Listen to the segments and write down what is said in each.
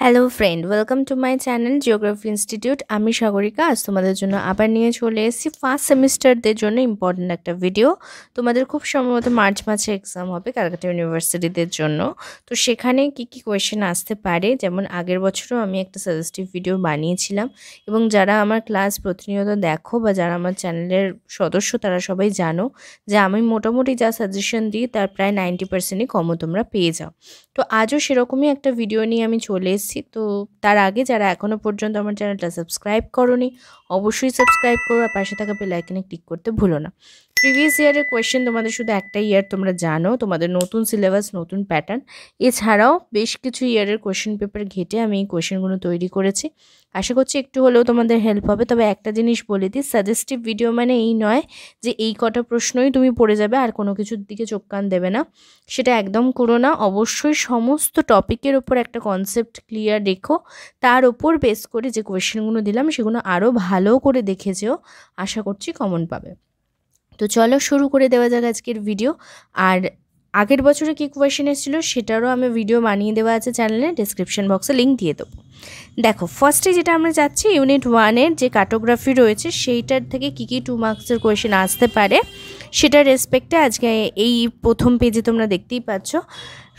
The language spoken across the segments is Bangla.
Hello friend, welcome to my channel geography institute. আমি সাগরিকা। আজ তোমাদের জন্য আবার নিয়ে চলে এসেছি ফার্স্ট সেমিস্টারদের জন্য ইম্পর্ট্যান্ট একটা ভিডিও। তোমাদের খুব সম্ভবত মার্চ মাসে এক্সাম হবে ক্যালকাটা ইউনিভার্সিটিদের জন্য। তো সেখানে কি কি কোয়েশ্চেন আসতে পারে, যেমন আগের বছরও আমি একটা সাজেস্টিভ ভিডিও বানিয়েছিলাম, এবং যারা আমার ক্লাস প্রতিনিয়ত দেখো বা যারা আমার চ্যানেলের সদস্য তারা সবাই জানো যে আমি মোটামুটি যা সাজেশন দিই তার প্রায় 90%ই কমও তোমরা পেয়ে যাও। তো আজও সেরকমই একটা ভিডিও নিয়ে আমি চলে এসেছি। তো তার আগে যারা এখনও পর্যন্ত আমার চ্যানেলটা সাবস্ক্রাইব করোনি, অবশ্যই সাবস্ক্রাইব করো আর পাশে থাকা বেল আইকনে ক্লিক করতে ভুলো না। প্রিভিয়াস ইয়ারের কোয়েশ্চেন তোমাদের শুধু একটা ইয়ার তোমরা জানো, তোমাদের নতুন সিলেবাস, নতুন প্যাটার্ন, এছাড়াও বেশ কিছু ইয়ারের কোয়েশ্চেন পেপার ঘেটে আমি এই কোয়েশ্চেনগুলো তৈরি করেছি। আশা করছি একটু হলেও তোমাদের হেল্প হবে। তবে একটা জিনিস বলে দিই, সাজেস্টিভ ভিডিও মানে এই নয় যে এই কটা প্রশ্নই তুমি পড়ে যাবে আর কোনো কিছুর দিকে চোখ কান দেবে না, সেটা একদম করো না। অবশ্যই সমস্ত টপিকের ওপর একটা কনসেপ্ট ক্লিয়ার রেখো, তার ওপর বেস করে যে কোয়েশ্চেনগুলো দিলাম সেগুলো আরও ভালো করে দেখে যেও, আশা করছি কমন পাবে। তো চলো শুরু করে দেওয়া যাক আজকের ভিডিও। আর আগের বছরে কী কোয়েশ্চেন এসেছিলো সেটারও আমি ভিডিও বানিয়ে দেওয়া আছে চ্যানেলে, ডেসক্রিপশন বক্সে লিঙ্ক দিয়ে দেবো। দেখো, ফার্স্টে যেটা আমরা যাচ্ছি, ইউনিট 1-এর যে কার্টোগ্রাফি রয়েছে সেইটার থেকে কী কী 2 মার্কসের কোয়েশ্চেন আসতে পারে সেটার রেসপেক্টে আজকে এই প্রথম পেজে তোমরা দেখতেই পাচ্ছ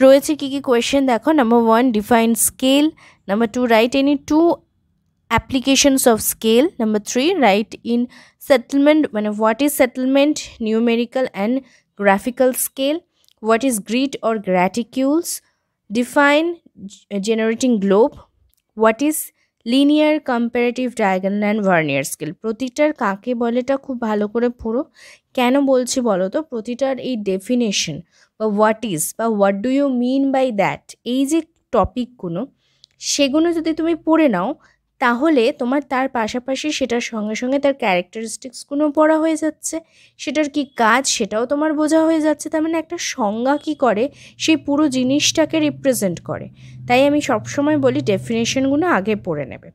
রয়েছে কী কী কোয়েশ্চেন। দেখো, number 1, define scale. Number 2, right any 2 applications of scale. Number 3, write in settlement, মানে what is settlement, numerical and graphical scale. What is grid or graticules? Define generating globe. What is linear, comparative, diagonal and vernier scale. প্রতিটার কাকে বলেটা খুব ভালো করে পড়ো। কেন বলছি বলো তো, প্রতিটার এই ডেফিনেশন বা হোয়াট ইজ বা what do you mean by that, এই যে টপিকগুলো সেগুলো যদি তুমি পড়ে নাও তাহলে তোমার তার পাশাপাশি সেটার সঙ্গে সঙ্গে তার ক্যারেক্টারিস্টিক্সগুলো পড়া হয়ে যাচ্ছে, সেটার কি কাজ সেটাও তোমার বোঝা হয়ে যাচ্ছে। তার মানে একটা সংজ্ঞা কী করে, সেই পুরো জিনিসটাকে রিপ্রেজেন্ট করে। তাই আমি সবসময় বলি ডেফিনেশনগুলো আগে পড়ে নেবে।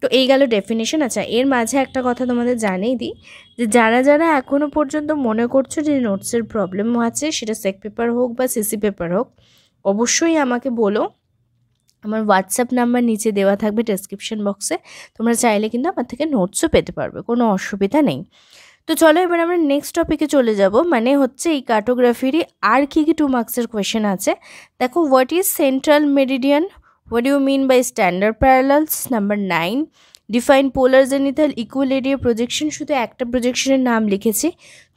তো এই গেল ডেফিনেশন। আচ্ছা, এর মাঝে একটা কথা তোমাদের জানিয়ে দিই যে যারা যারা এখনও পর্যন্ত মনে করছো যে নোটসের প্রবলেম আছে, সেটা সেক পেপার হোক বা সিসি পেপার হোক, অবশ্যই আমাকে বলো। আমার হোয়াটসঅ্যাপ নাম্বার নিচে দেওয়া থাকবে ডেসক্রিপশন বক্সে, তোমরা চাইলে কিন্তু আমার থেকে নোটসও পেতে পারবে, কোনো অসুবিধা নেই। তো চলো এবার আমরা নেক্সট টপিকে চলে যাব, মানে হচ্ছে এই কার্টোগ্রাফিরই আর কী কী 2 মার্কসের কোয়েশ্চেন আছে। দেখো, what is central meridian, what do you mean by standard parallels. Number 9, define polar zenithal equal area projection. শুধু একটা প্রজেকশনের নাম লিখেছি,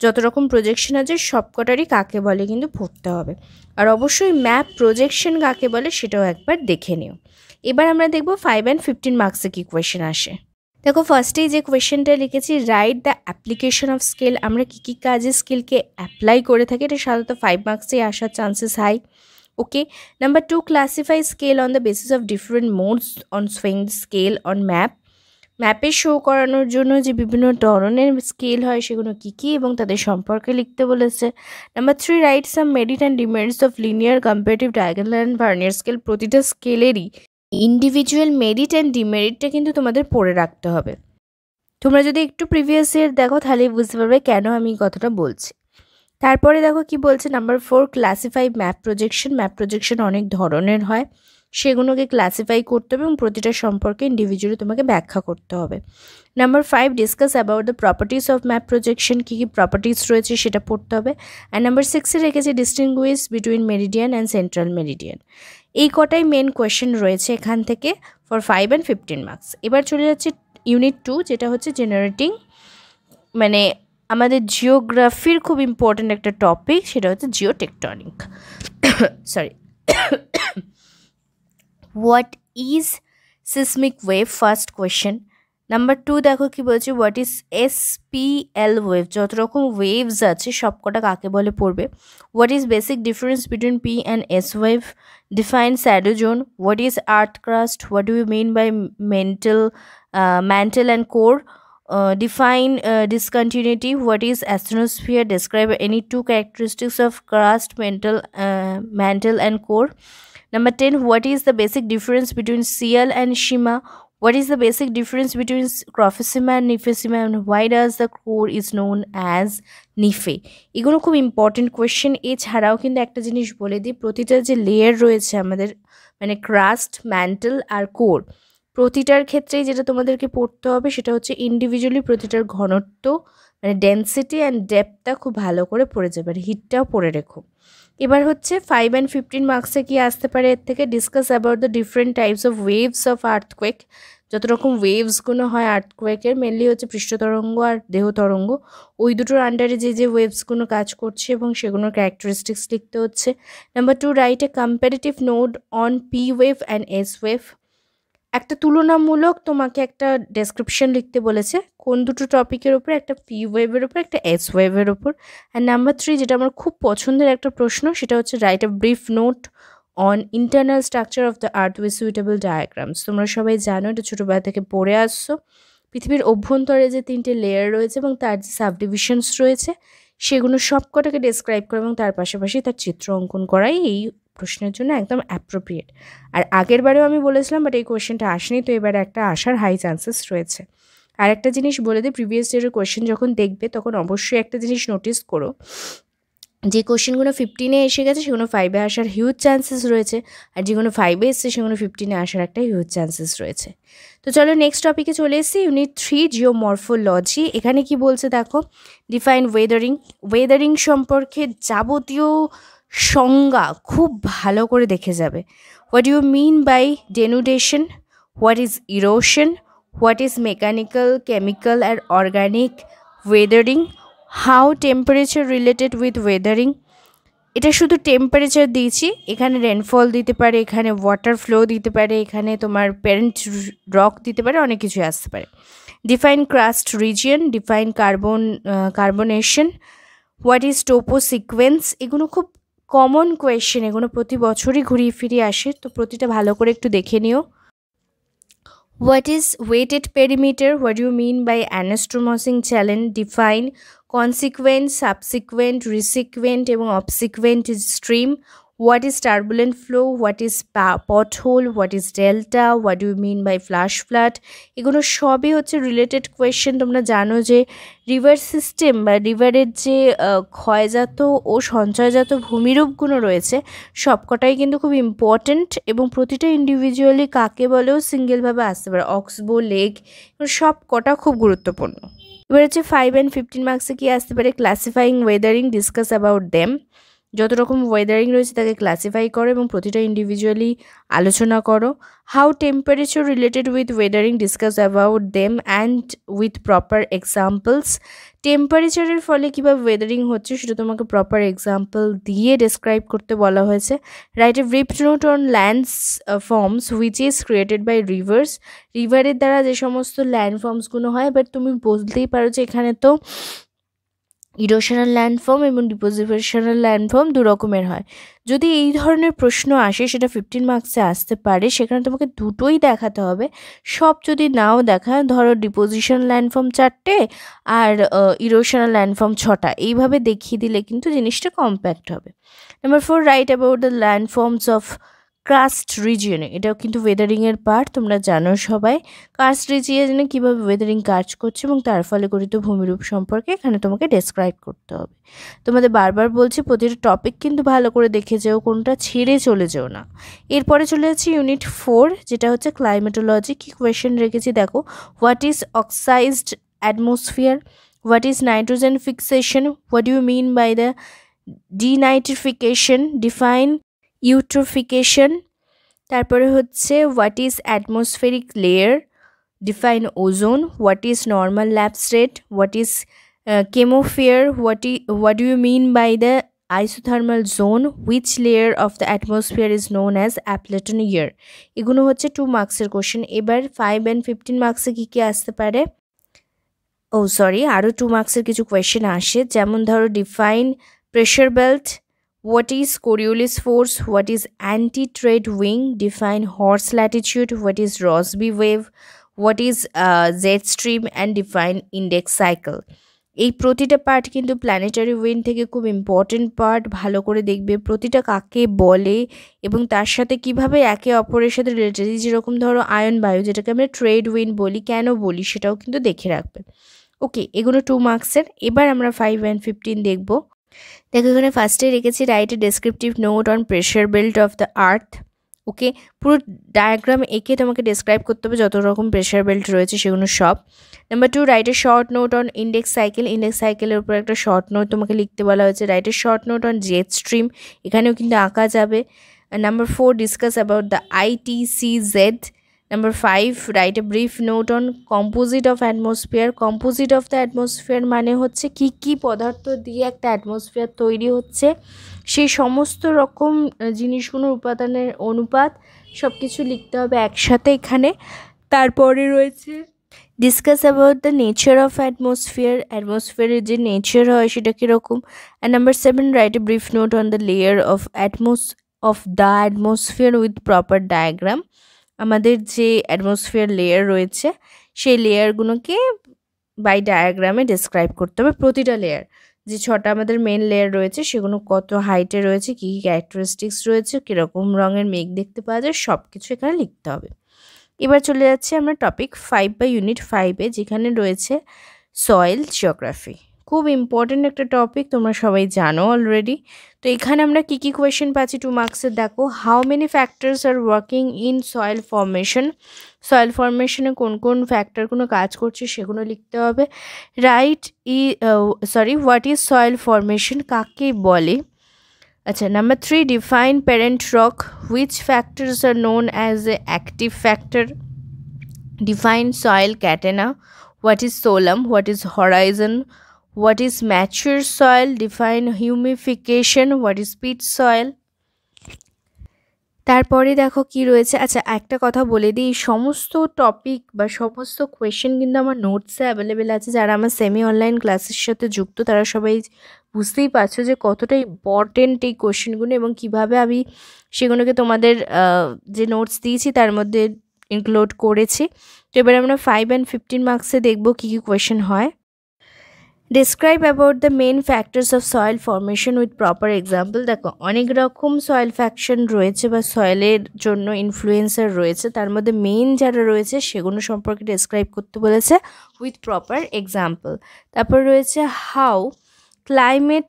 যত রকম প্রজেকশন আছে সবকটারই কাকে বলে কিন্তু পড়তে হবে। আর অবশ্যই ম্যাপ প্রজেকশন কাকে বলে সেটাও একবার দেখে নিও। এবার আমরা দেখব 5 and 15 মার্কসে কী কোয়েশ্চেন আসে। দেখো, ফার্স্টেই যে কোয়েশ্চেনটা লিখেছি, write the application of scale. আমরা কী কী কাজে স্কেলকে অ্যাপ্লাই করে থাকি, এটা সাধারণত 5 মার্কসেই আসার chances high. Okay. Number 2, classify scale on the basis of different modes on swing scale on map. ম্যাপে শো করানোর জন্য যে বিভিন্ন ধরনের স্কেল হয় সেগুলো কী কী এবং তাদের সম্পর্কে লিখতে বলেছে। Number 3, write some merit and demerits of linear, comparative, diagonal and vernier scale. প্রতিটা স্কেলেরই ইন্ডিভিজুয়াল মেরিট অ্যান্ড ডিমেরিটটা কিন্তু তোমাদের পড়ে রাখতে হবে। তোমরা যদি একটু প্রিভিয়াস ইয়ার দেখো তাহলেই বুঝতে পারবে কেন আমি এই কথাটা বলছি। তারপরে দেখো কি বলছে, number 4, classify map projection. Map projection অনেক ধরনের হয়, সেগুলোকে ক্লাসিফাই করতে হবে এবং প্রতিটা সম্পর্কে ইন্ডিভিজুয়ালি তোমাকে ব্যাখ্যা করতে হবে। Number 5, discuss about the properties of map projection. কী কী প্রপার্টিস রয়েছে সেটা পড়তে হবে। অ্যান্ড নাম্বার 6-এ রেখেছে distinguish between meridian and central meridian. এই কটাই মেন কোয়েশ্চেন রয়েছে এখান থেকে ফর 5 and 15 মার্কস। এবার চলে যাচ্ছে ইউনিট 2, যেটা হচ্ছে জেনারেটিং, মানে আমাদের জিওগ্রাফির খুব ইম্পর্ট্যান্ট একটা টপিক, সেটা হচ্ছে geotectonic. Sorry, what is seismic wave, first question. Number 2 দেখো কি বলছে, হোয়াট ইজ SPL ওয়েভ। যত রকম ওয়েভস আছে সবকটা কাকে বলে পড়বে। What is basic difference between P and S wave. Define shadow zone. What is earth crust, what do you mean by mantle and core. Define discontinuity. What is astronosphere? Describe any 2 characteristics of crust, mantle and core. Number 10, what is the basic difference between Ciel and Shima? What is the basic difference between Crophissima and Nymphissima, and why does the core is known as নিফে। এগুলো খুব ইম্পর্টেন্ট কোয়েশ্চেন। এছাড়াও কিন্তু একটা জিনিস বলে দিই, প্রতিটা যে লেয়ার রয়েছে আমাদের, মানে ক্রাস্ট, ম্যান্টেল আর কোর, প্রতিটার ক্ষেত্রেই যেটা তোমাদেরকে পড়তে হবে সেটা হচ্ছে ইন্ডিভিজুয়ালি প্রতিটার ঘনত্ব, মানে ডেন্সিটি অ্যান্ড ডেপথটা খুব ভালো করে পড়ে যাবে, আর হিটটাও পড়ে রেখো। এবার হচ্ছে 5 and 15 মার্কসে কি আসতে পারে এর থেকে, discuss about the different types of waves of earthquake. যত রকম ওয়েভসগুলো হয় আর্থকোয়েকের, মেনলি হচ্ছে পৃষ্ঠতরঙ্গ আর দেহ তরঙ্গ, ওই দুটোর আন্ডারে যে ওয়েভসগুলো কাজ করছে এবং সেগুলোর ক্যারেক্টারিস্টিক্স লিখতে হচ্ছে। Number 2, write a comparative note on P wave and S wave. একটা তুলনামূলক তোমাকে একটা ডেসক্রিপশন লিখতে বলেছে কোন দুটো টপিকের ওপর, একটা পি ওয়েভের ওপর, একটা এস ওয়েভের ওপর। আর নাম্বার 3, যেটা আমার খুব পছন্দের একটা প্রশ্ন, সেটা হচ্ছে write a brief note on internal structure of the earth with suitable diagrams. তোমরা সবাই জানো, এটা ছোটোবেলা থেকে পড়ে আসছো। পৃথিবীর অভ্যন্তরে যে 3টে লেয়ার রয়েছে এবং তার যে সাবডিভিশনস রয়েছে সেগুলো সবকটাকে ডেসক্রাইব করা এবং তার পাশাপাশি তার চিত্র অঙ্কন করাই এই প্রশ্নের জন্য একদম অ্যাপ্রোপ্রিয়েট। আর আগের বারেও আমি বলেছিলাম, বাট এই কোয়েশ্চেনটা আসেনি, তো এবারে একটা আসার হাই চান্সেস রয়েছে। আর একটা জিনিস বলে দিই, প্রিভিয়াস ইয়ারের কোয়েশ্চেন যখন দেখবে তখন অবশ্যই একটা জিনিস নোটিস করো, যে কোশ্চেনগুলো 15-এ এসে গেছে সেগুলো 5-এ আসার হিউজ চান্সেস রয়েছে, আর যেগুলো 5-এ এসছে সেগুলো 15-এ আসার একটা হিউজ চান্সেস রয়েছে। তো চলো নেক্সট টপিকে চলে এসেছি, ইউনিট 3 জিওমরফোলজি। এখানে কি বলছে দেখো, ডিফাইন ওয়েদারিং। ওয়েদারিং সম্পর্কে যাবতীয় সংজ্ঞা খুব ভালো করে দেখে যাবে। What you mean by denudation, what is erosion, what is mechanical, chemical আর organic weathering, how temperature related with weathering. এটা শুধু টেম্পারেচার দিয়েছি, এখানে রেনফল দিতে পারে, এখানে ওয়াটার ফ্লো দিতে পারে, এখানে তোমার প্যারেন্ট রক দিতে পারে, অনেক কিছু আসতে পারে। Define crust region, define carbonation, what is Toppo sequence. এগুলো খুব কমন কোয়েশ্চেন, এগুলো প্রতি বছরই ঘুরিয়ে ফিরিয়ে আসে, তো প্রতিটা ভালো করে একটু দেখে নিও। What is weighted perimeter? What do you mean by anastomosing challenge? Define consequent, subsequent, resequent এবং obsequent stream. What is turbulent flow? What is pothole? What is delta? What do you mean by flash flood? এগুলো সবই হচ্ছে রিলেটেড কোয়েশ্চেন। তোমরা জানো যে রিভার সিস্টেম বা রিভারের যে ক্ষয়জাত ও সঞ্চয়জাত ভূমিরূপগুলো রয়েছে সবকটাই কিন্তু খুব ইম্পর্ট্যান্ট, এবং প্রতিটা ইন্ডিভিজুয়ালি কাকে বলেও সিঙ্গেলভাবে আসতে পারে, অক্সবো, লেক, সব কটা খুব গুরুত্বপূর্ণ। এবার হচ্ছে 5 and 15 মার্কসে কি আসতে পারে, ক্লাসিফাইং ওয়েদারিং, ডিসকাস অ্যাবাউট দেম। যত রকম ওয়েদারিং রয়েছে তাকে ক্লাসিফাই করো এবং প্রতিটা ইন্ডিভিজুয়ালি আলোচনা করো। How temperature related with weathering, discuss about them and with proper examples. টেম্পারেচারের ফলে কীভাবে ওয়েদারিং হচ্ছে সেটা তোমাকে প্রপার এক্সাম্পল দিয়ে ডেসক্রাইব করতে বলা হয়েছে। Write a brief note on lands forms which is created by rivers. রিভারের দ্বারা যে সমস্ত ল্যান্ড ফর্মসগুলো হয়, বাট তুমি বলতেই পারো যে এখানে তো ইরোশনাল ল্যান্ডফর্ম এবং ডিপোজিশনাল ল্যান্ডফর্ম দু রকমের হয়। যদি এই ধরনের প্রশ্ন আসে সেটা 15 মার্কসে আসতে পারে, সেখানে তোমাকে দুটোই দেখাতে হবে। সব যদি নাও দেখায়, ধরো ডিপোজিশন ল্যান্ডফর্ম 4টে আর ইরোশনাল ল্যান্ডফর্ম 6টা, এইভাবে দেখিয়ে দিলে কিন্তু জিনিসটা কম্প্যাক্ট হবে। Number 4, write about the landforms of karst রিজিয়নে। এটাও কিন্তু ওয়েদারিংয়ের পার্ট, তোমরা জানো সবাই কার্স্ট রিজিয়নে কীভাবে ওয়েদারিং কাজ করছে এবং তার ফলে গঠিত ভূমিরূপ সম্পর্কে এখানে তোমাকে ডেসক্রাইব করতে হবে। তোমাদের বারবার বলছি প্রতিটা টপিক কিন্তু ভালো করে দেখে যেও, কোনটা ছেড়ে চলে যেও না। এরপরে চলে যাচ্ছি ইউনিট 4, যেটা হচ্ছে ক্লাইমেটোলজি। কী কোয়েশ্চেন রেখেছি দেখো, what is oxidised atmosphere, what is nitrogen fixation, what you mean by the denitrification, define eutrophication. তারপরে হচ্ছে what is atmospheric layer, define ozone, what is normal lapse rate, what is chemosphere, what do you mean by the isothermal zone, which layer of the atmosphere is known as Appleton layer. এগুলো হচ্ছে 2 মার্কসের কোশ্চেন। এবার 5 and 15 মার্কসে কী কী আসতে পারে, আরও 2 মার্কসের কিছু কোয়েশ্চেন আসে, যেমন ধরো define pressure belt, what is Coriolis force, what is anti-trade wing, define horse latitude, what is Rossby wave, what is jet stream and define index cycle. এই প্রতিটা পার্ট কিন্তু প্ল্যানেটারি উইন্ড থেকে খুব ইম্পর্টেন্ট পার্ট, ভালো করে দেখবে প্রতিটা কাকে বলে এবং তার সাথে কিভাবে একে অপরের সাথে রিলেটেড। যেরকম ধরো আয়ন বায়ু, যেটাকে আমরা ট্রেড উইন্ড বলি, কেন বলি সেটাও কিন্তু দেখে রাখবে। ওকে, এগুলো 2 মার্কসের। এবার আমরা 5 and 15 দেখব। দেখো এখানে ফার্স্টে রেখেছি write a descriptive note on pressure belt of the earth. Okay, পুরো ডায়াগ্রাম এঁকে তোমাকে ডেসক্রাইব করতে হবে যত রকম প্রেশার বেল্ট রয়েছে সেগুলো সব। Number 2, write a short note on index cycle. Index সাইকেলের উপর একটা শর্ট নোট তোমাকে লিখতে বলা হয়েছে। Write a short note on jet stream, এখানেও কিন্তু আঁকা যাবে। Number 4, discuss about the ITCZ। Number 5, write a brief note on composite of atmosphere. Composite of the atmosphere মানে হচ্ছে কি কি পদার্থ দিয়ে একটা অ্যাটমসফিয়ার তৈরি হচ্ছে, সেই সমস্ত রকম জিনিসগুলোর উপাদানের অনুপাত সব কিছু লিখতে হবে একসাথে এখানে। তারপরে রয়েছে discuss about the nature of atmosphere. অ্যাটমসফিয়ারের যে নেচার হয় সেটা কীরকম। And number 7, write a brief note on the layer of the atmosphere with proper diagram. আমাদের যে অ্যাটমসফিয়ার লেয়ার রয়েছে সেই লেয়ারগুলোকে বাই ডায়াগ্রামে ডেসক্রাইব করতে হবে। প্রতিটা লেয়ার, যে 6টা আমাদের মেন লেয়ার রয়েছে সেগুলো কত হাইটে রয়েছে, কী কী ক্যারেক্টারিস্টিক্স রয়েছে, কীরকম রঙের মেঘ দেখতে পাওয়া যায়, সব কিছু এখানে লিখতে হবে। এবার চলে যাচ্ছি আমরা টপিক 5 বা ইউনিট 5-এ, যেখানে রয়েছে সয়েল জিওগ্রাফি। খুব ইম্পর্টেন্ট একটা টপিক, তোমরা সবাই জানো অলরেডি। তো এখানে আমরা কী কী কোয়েশ্চেন পাচ্ছি 2 মার্কসের। দেখো, how many factors are working in soil formation. Soil ফর্মেশনে কোন কোন ফ্যাক্টরগুলো কাজ করছে সেগুলো লিখতে হবে। হোয়াট ইজ সয়েল ফর্মেশন, কাকে বলে। আচ্ছা, number 3, define parent rock. Which factors are known as a active factor. Define soil catena. What is solum, what is horizon, what is mature soil. Define humification, what is peat soil. তারপরে দেখো কি রয়েছে। আচ্ছা, একটা কথা বলে দিই, সমস্ত টপিক বা সমস্ত কোয়েশ্চেন কিন্তু আমার নোটসে অ্যাভেলেবেল আছে। যারা আমার সেমি অনলাইন ক্লাসের সাথে যুক্ত তারা সবাই বুঝতেই পারছো যে কতটা ইম্পর্টেন্ট এই কোয়েশ্চেনগুলো এবং কিভাবে আমি সেগুলোকে তোমাদের যে নোটস দিয়েছি তার মধ্যে ইনক্লুড করেছি। তো এবার আমরা 5 and 15 মার্কসে দেখবো কী কী কোয়েশ্চেন হয়। Describe about the main factors of soil formation with proper example. দেখো, অনেক রকম সয়েল ফ্যাকশন রয়েছে বা সয়েলের জন্য ইনফ্লুয়েন্সার রয়েছে, তার মধ্যে মেইন যারা রয়েছে সেগুলো সম্পর্কে ডেসক্রাইব করতে বলেছে উইথ প্রপার এক্সাম্পল। তারপর রয়েছে how climate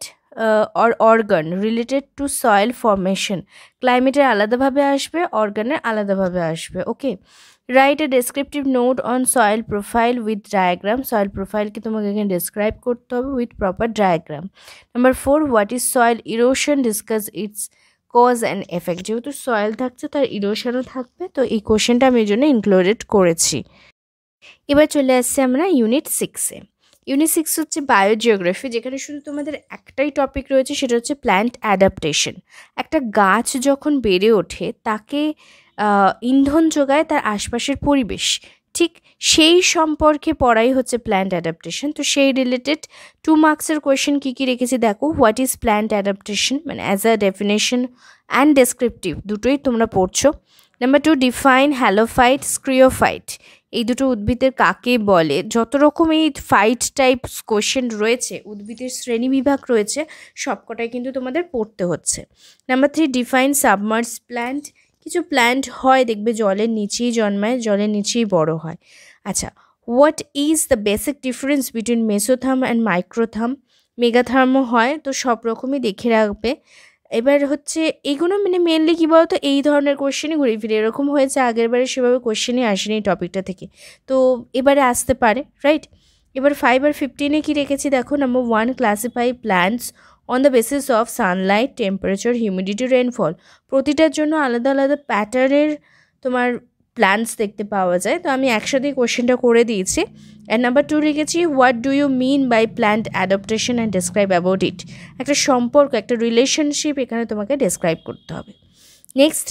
or organ related to soil formation. ক্লাইমেটের আলাদাভাবে আসবে, অর্গানের আলাদাভাবে আসবে। Okay, write a descriptive note on soil profile with diagram. Soil প্রোফাইলকে তোমাকে এখানে ডেসক্রাইব করতে হবে with proper diagram. Number 4, what is soil erosion, discuss its cause and effect. যেহেতু সয়েল থাকছে তার ইরোশনও থাকবে, তো এই কোশ্চেনটা আমি এই জন্য ইনক্লুডেড করেছি। এবার চলে আসছে আমরা ইউনিট 6-এ। ইউনিট 6 হচ্ছে বায়োজিওগ্রাফি, যেখানে শুধু তোমাদের একটাই টপিক রয়েছে, সেটা হচ্ছে প্ল্যান্ট অ্যাডাপ্টেশন। একটা গাছ যখন বেড়ে ওঠে তাকে ইন্ধন যোগায় তার আশপাশের পরিবেশ, ঠিক সেই সম্পর্কে পড়াই হচ্ছে প্ল্যান্ট অ্যাডাপ্টেশন। তো সেই রিলেটেড 2 মার্কসের কোয়েশ্চেন কী কী রেখেছি দেখো। হোয়াট ইজ প্ল্যান্ট অ্যাডাপ্টেশন, মানে as a definition and descriptive দুটোই তোমরা পড়ছো। নাম্বার 2, ডিফাইন হ্যালোফাইট, স্ক্রিওফাইট, এই দুটো উদ্ভিদের কাকে বলে। যত রকম এই ফাইট টাইপ কোয়েশ্চেন রয়েছে, উদ্ভিদের শ্রেণীবিভাগ রয়েছে, সবকটাই কিন্তু তোমাদের পড়তে হচ্ছে। Number 3, define submerse plant. কিছু প্ল্যান্ট হয় দেখবে জলের নিচেই জন্মায়, জলের নিচেই বড় হয়। আচ্ছা, what is the basic difference between mesotherm and microtherm. মেগাথার্মও হয়, তো সব রকমই দেখে রাখবে। এবার হচ্ছে এগুলো মানে মেনলি কী বলতো, এই ধরনের কোয়েশ্চেনই ঘুরে ফিরে এরকম হয়েছে, আগের বারে সেভাবে কোয়েশ্চেনই আসেনি এই টপিকটা থেকে, তো এবারে আসতে পারে, রাইট। এবার 5 আর 15-এ কী রেখেছি দেখো। Number 1, classify plants on the basis of sunlight, temperature, humidity, rainfall. প্রতিটার জন্য আলাদা আলাদা প্যাটার্নের তোমার প্ল্যান্টস দেখতে পাওয়া যায়, তো আমি একসাথেই কোয়েশ্চেনটা করে দিয়েছি। অ্যান্ড নাম্বার 2 লিখেছি, what do you mean by plant adaptation and describe about it. একটা সম্পর্ক, একটা রিলেশনশিপ এখানে তোমাকে ডেসক্রাইব করতে হবে। নেক্সট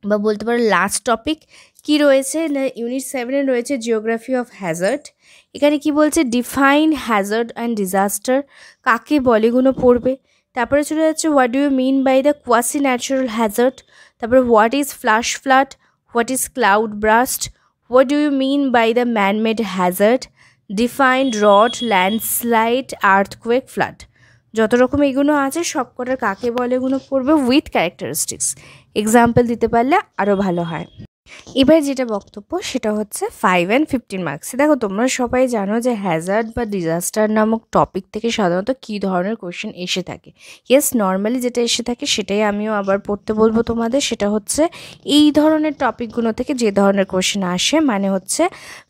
বা বলতে পারো লাস্ট টপিক কি রয়েছে না, ইউনিট 7-এ রয়েছে জিওগ্রাফি অফ হ্যাজার্ড। এখানে কি বলছে, ডিফাইন হ্যাজার্ড অ্যান্ড ডিজাস্টার, কাকে বলে গুলো পড়বে। তারপরে চলে যাচ্ছে what do you mean by the quasi natural hazard. তারপরে what is flash flood, what is cloud burst, what do you mean by the manmade hazard, define rod, landslide, earthquake, flood. যত রকম এগুলো আছে সব কটার কাকে বলে এগুলো পড়বে উইথ ক্যারেক্টারিস্টিক্স। এক্সাম্পল দিতে পারলে আরও ভালো হয়। এবার যেটা বক্তব্য সেটা হচ্ছে 5 and 15 মার্কস। দেখো তোমরা সবাই জানো যে হ্যাজার্ড বা ডিজাস্টার নামক টপিক থেকে সাধারণত কী ধরনের কোয়েশ্চেন এসে থাকে। ইয়েস, নর্মালি যেটা এসে থাকে সেটাই আমিও আবার পড়তে বলবো তোমাদের। সেটা হচ্ছে এই ধরনের টপিকগুলো থেকে যে ধরনের কোয়েশ্চেন আসে, মানে হচ্ছে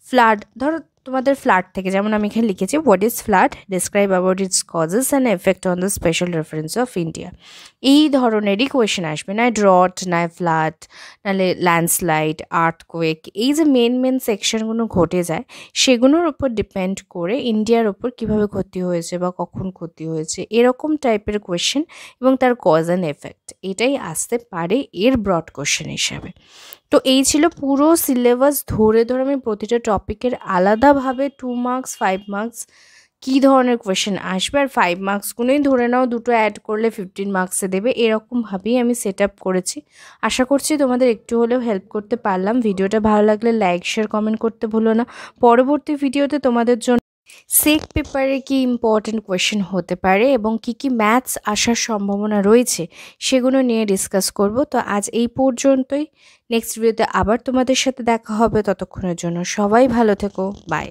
ফ্লাড, ধরো তোমাদের ফ্লাড থেকে, যেমন আমি এখানে লিখেছি what is flood, describe about it's causes and effect on the special reference of India. এই ধরনেরই কোয়েশ্চেন আসবে, না ড্রট, না ফ্লাড, নাহলে ল্যান্ডস্লাইড, আর্থকোয়েক। এই যে মেন সেকশনগুলো ঘটে যায় সেগুলোর উপর ডিপেন্ড করে ইন্ডিয়ার ওপর কীভাবে ক্ষতি হয়েছে বা কখন ক্ষতি হয়েছে, এরকম টাইপের কোয়েশ্চেন এবং তার কজ অ্যান্ড এফেক্ট, এটাই আসতে পারে এর ব্রড কোয়েশ্চেন হিসাবে। তো এই ছিল পুরো সিলেবাস ধরে আমি প্রতিটা টপিকের আলাদাভাবে 2 মার্কস 5 মার্কস কী ধরনের কোয়েশ্চেন আসবে, আর 5 মার্কসগুলোই ধরে নাও দুটো অ্যাড করলে 15 মার্কসে দেবে, এরকমভাবেই আমি সেট আপ করেছি। আশা করছি তোমাদের একটু হলেও হেল্প করতে পারলাম। ভিডিওটা ভালো লাগলে লাইক শেয়ার কমেন্ট করতে ভুলো না। পরবর্তী ভিডিওতে তোমাদের জন্য সেক পেপারে কি ইম্পর্টেন্ট কোয়েশ্চেন হতে পারে এবং কি ম্যাথস আসার সম্ভাবনা রয়েছে সেগুলো নিয়ে ডিসকাস করব। তো আজ এই পর্যন্তই, নেক্সট ভিডিওতে আবার তোমাদের সাথে দেখা হবে। ততক্ষণের জন্য সবাই ভালো থেকো, বাই।